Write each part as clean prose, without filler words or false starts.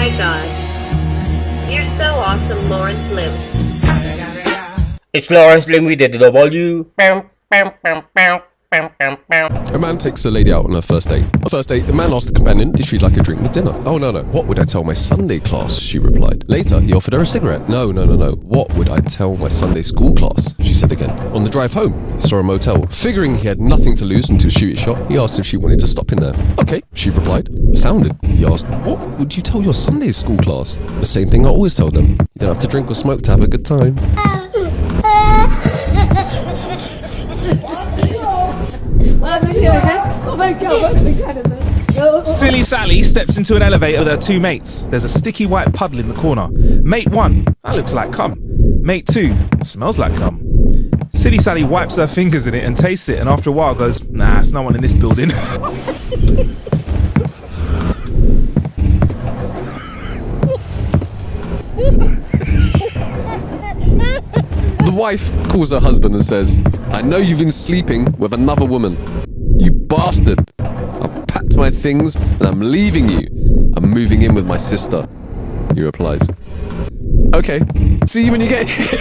my god. You're so awesome, Lawrence Lim. It's Lawrence Lim with the W. A man takes a lady out on her first date. On the first date, the man asked the companion if she'd like a drink with dinner. "Oh, no. What would I tell my Sunday class?" she replied. Later, he offered her a cigarette. No. What would I tell my Sunday school class?" she said again. On the drive home, he saw a motel. Figuring he had nothing to lose until shoot his shot, he asked if she wanted to stop in there. "Okay," she replied. Astounded, he asked, "What would you tell your Sunday school class?" "The same thing I always tell them. You don't have to drink or smoke to have a good time." Silly Sally steps into an elevator with her two mates. There's a sticky white puddle in the corner. Mate 1, that looks like cum. Mate 2, smells like cum. Silly Sally wipes her fingers in it and tastes it, and after a while goes, "Nah, it's no one in this building." The wife calls her husband and says, "I know you've been sleeping with another woman. You bastard. I've packed my things and I'm leaving you. I'm moving in with my sister." He replies, "Okay, see you when you get here."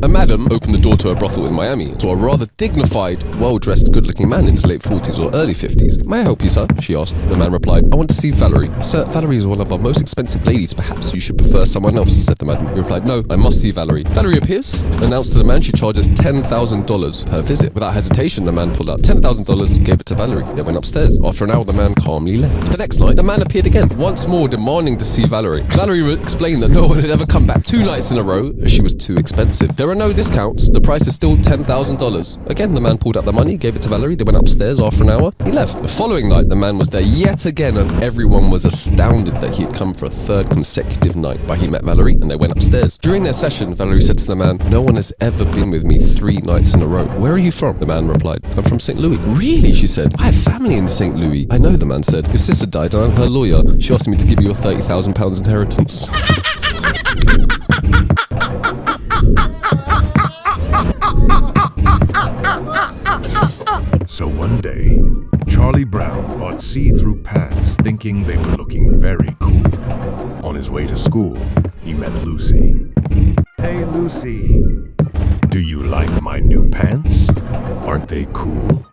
A madam opened the door to a brothel in Miami to a rather dignified, well-dressed, good-looking man in his late 40s or early 50s. "May I help you, sir?" she asked. The man replied, "I want to see Valerie." "Sir, Valerie is one of our most expensive ladies. Perhaps you should prefer someone else," said the madam. He replied, "No, I must see Valerie." Valerie appears, announced to the man she charges $10,000 per visit. Without hesitation, the man pulled out $10,000 and gave it to Valerie. They went upstairs. After an hour, the man calmly left. The next night, the man appeared again, once more demanding to see Valerie. Valerie explained that no one had ever come back 2 nights in a row as she was too expensive. There are no discounts. The price is still $10,000. Again, the man pulled out the money, gave it to Valerie. They went upstairs. After an hour, he left. The following night, the man was there yet again, and everyone was astounded that he had come for a 3rd consecutive night. But he met Valerie, and they went upstairs. During their session, Valerie said to the man, "No one has ever been with me 3 nights in a row. Where are you from?" The man replied, "I'm from St. Louis." "Really?" she said. "I have family in St. Louis." "I know," the man said. "Your sister died, and I'm her lawyer. She asked me to give you a £30,000 inheritance." So one day, Charlie Brown bought see-through pants thinking they were looking very cool. On his way to school, he met Lucy. "Hey Lucy, do you like my new pants? Aren't they cool?"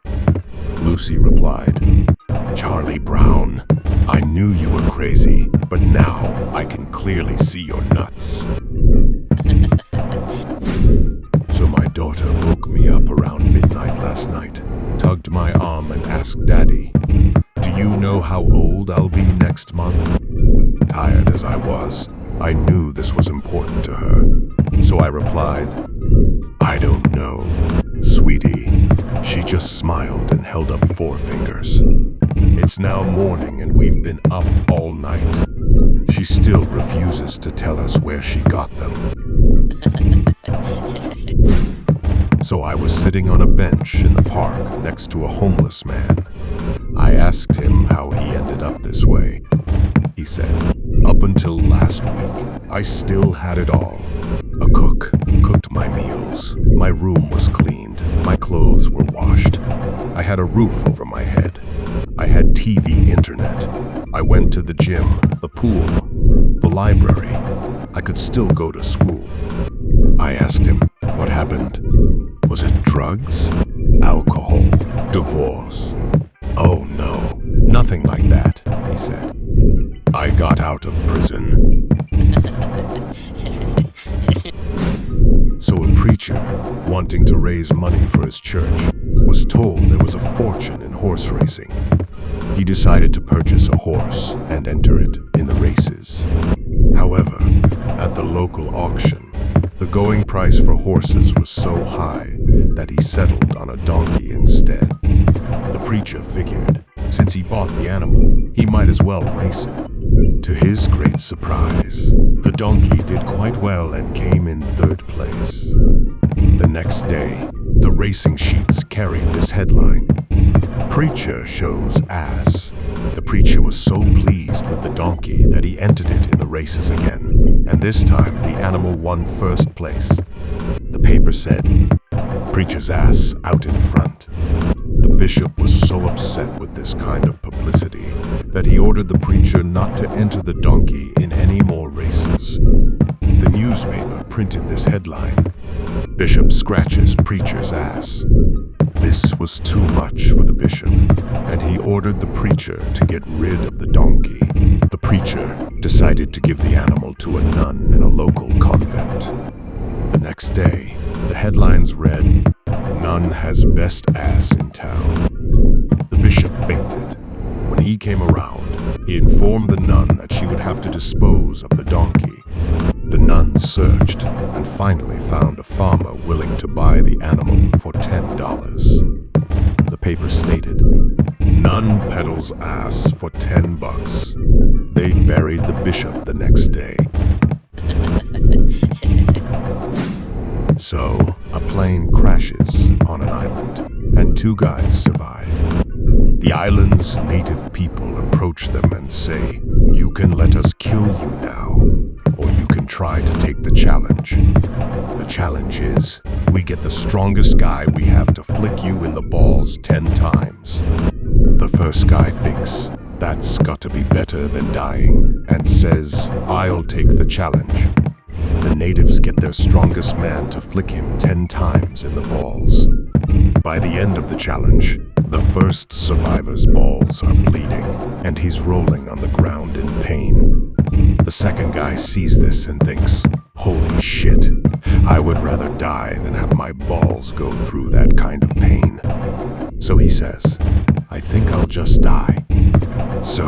Lucy replied, "Charlie Brown, I knew you were crazy, but now I can clearly see your nuts." So my daughter woke me up around midnight last night, tugged my arm and asked Daddy, "Do you know how old I'll be next month?" Tired as I was, I knew this was important to her. So I replied, "I don't know, sweetie." She just smiled and held up 4 fingers. It's now morning and we've been up all night. She still refuses to tell us where she got them. So I was sitting on a bench in the park next to a homeless man. I asked him how he ended up this way. He said, "Up until last week, I still had it all. A cook cooked my meals. My room was cleaned. My clothes were washed. I had a roof over my head. I had TV, internet. I went to the gym, the pool, the library. I could still go to school." I asked him, "What happened? Was it drugs? Alcohol? Divorce?" "Oh no, nothing like that," he said. "I got out of prison." So a preacher, wanting to raise money for his church, was told there was a fortune in horse racing. He decided to purchase a horse and enter it in the races. However, at the local auction, the going price for horses was so high that he settled on a donkey instead. The preacher figured, since he bought the animal, he might as well race it. To his great surprise, the donkey did quite well and came in 3rd place. The next day, the racing sheets carried this headline: "Preacher shows ass." The preacher was so pleased with the donkey that he entered it in the races again, and this time the animal won 1st place. The paper said, preacher's ass out in front. The bishop was so upset with this kind of publicity that he ordered the preacher not to enter the donkey in any more races. The newspaper printed this headline: "Bishop scratches preacher's ass." This was too much for the bishop, and he ordered the preacher to get rid of the donkey. The preacher decided to give the animal to a nun in a local convent. The next day, the headlines read, "Nun has best ass in town." The bishop fainted. When he came around, he informed the nun that she would have to dispose of the donkey. The nun searched and finally found a farmer willing to buy the animal for $10. The paper stated, "Nun peddles ass for $10. They buried the bishop the next day. So, a plane crashes on an island, and 2 guys survive. The island's native people approach them and say, "You can let us kill you now, or you can try to take the challenge. The challenge is, we get the strongest guy we have to flick you in the balls 10 times. The first guy thinks, that's got to be better than dying, and says, "I'll take the challenge." The natives get their strongest man to flick him 10 times in the balls. By the end of the challenge, the first survivor's balls are bleeding, and he's rolling on the ground in pain. The second guy sees this and thinks, "Holy shit, I would rather die than have my balls go through that kind of pain." So he says, "I think I'll just die." So,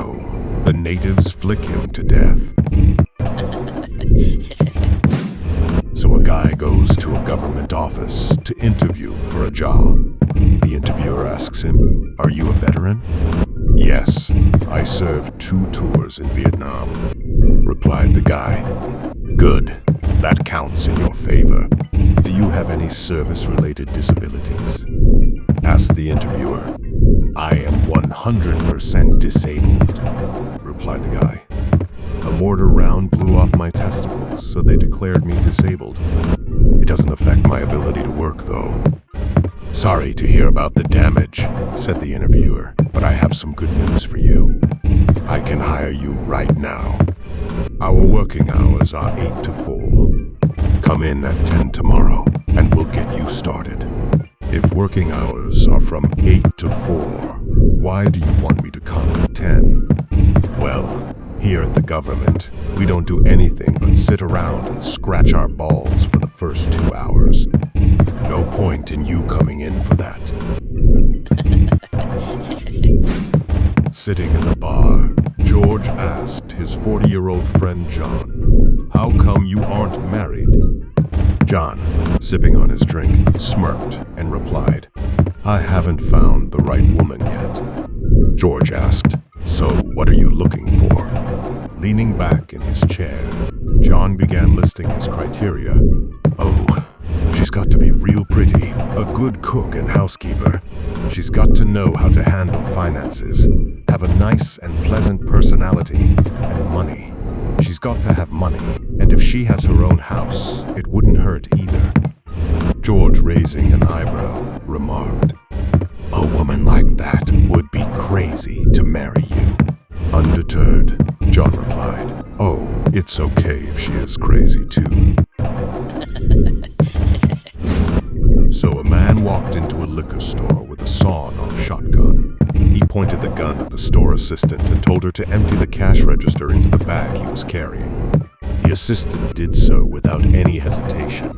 the natives flick him to death. So a guy goes to a government office to interview for a job. The interviewer asks him, "Are you a veteran?" "Yes, I served 2 tours in Vietnam," replied the guy. "Good, that counts in your favor. Do you have any service-related disabilities?" asked the interviewer. "I am 100% disabled," replied the guy. "A mortar round blew off my testicles, so they declared me disabled. It doesn't affect my ability to work, though." "Sorry to hear about the damage," said the interviewer, "but I have some good news for you. I can hire you right now. Our working hours are 8 to 4. Come in at 10 tomorrow, and we'll get you started." "If working hours are from 8 to 4, why do you want me to come at 10? "Well, here at the government, we don't do anything but sit around and scratch our balls for the first 2 hours. No point in you coming in for that." Sitting in the bar, George asked his 40-year-old friend John, "How come you aren't married?" John, sipping on his drink, smirked and replied, "I haven't found the right woman yet." George asked, "So what are you looking for?" Leaning back in his chair, John began listing his criteria. "Oh, she's got to be real pretty, a good cook and housekeeper. She's got to know how to handle finances, have a nice and pleasant personality, and money. She's got to have money, and if she has her own house, it wouldn't hurt either." George, raising an eyebrow, remarked, "A woman like that would be crazy to marry you." Undeterred, John replied, "Oh, it's okay if she is crazy too." So a man walked into a liquor store with a sawn-off shotgun. He pointed the gun at the store assistant and told her to empty the cash register into the bag he was carrying. The assistant did so without any hesitation.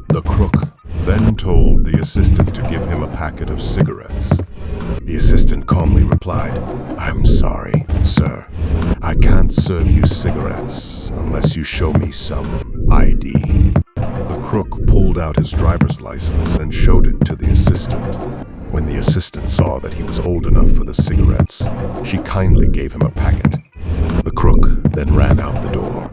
The crook then told the assistant to give him a packet of cigarettes. The assistant calmly replied, "I'm sorry, sir. I can't serve you cigarettes unless you show me some ID." The crook pulled out his driver's license and showed it to the assistant. When the assistant saw that he was old enough for the cigarettes, she kindly gave him a packet. The crook then ran out the door.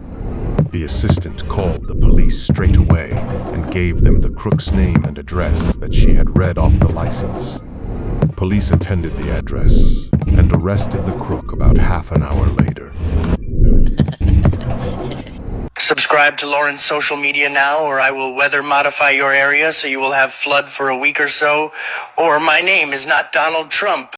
The assistant called the police straight away and gave them the crook's name and address that she had read off the license. Police attended the address and arrested the crook about half an hour later. So Subscribe to Lauren's social media now, or I will weather modify your area so you will have flood for a week or so. Or my name is not Donald Trump.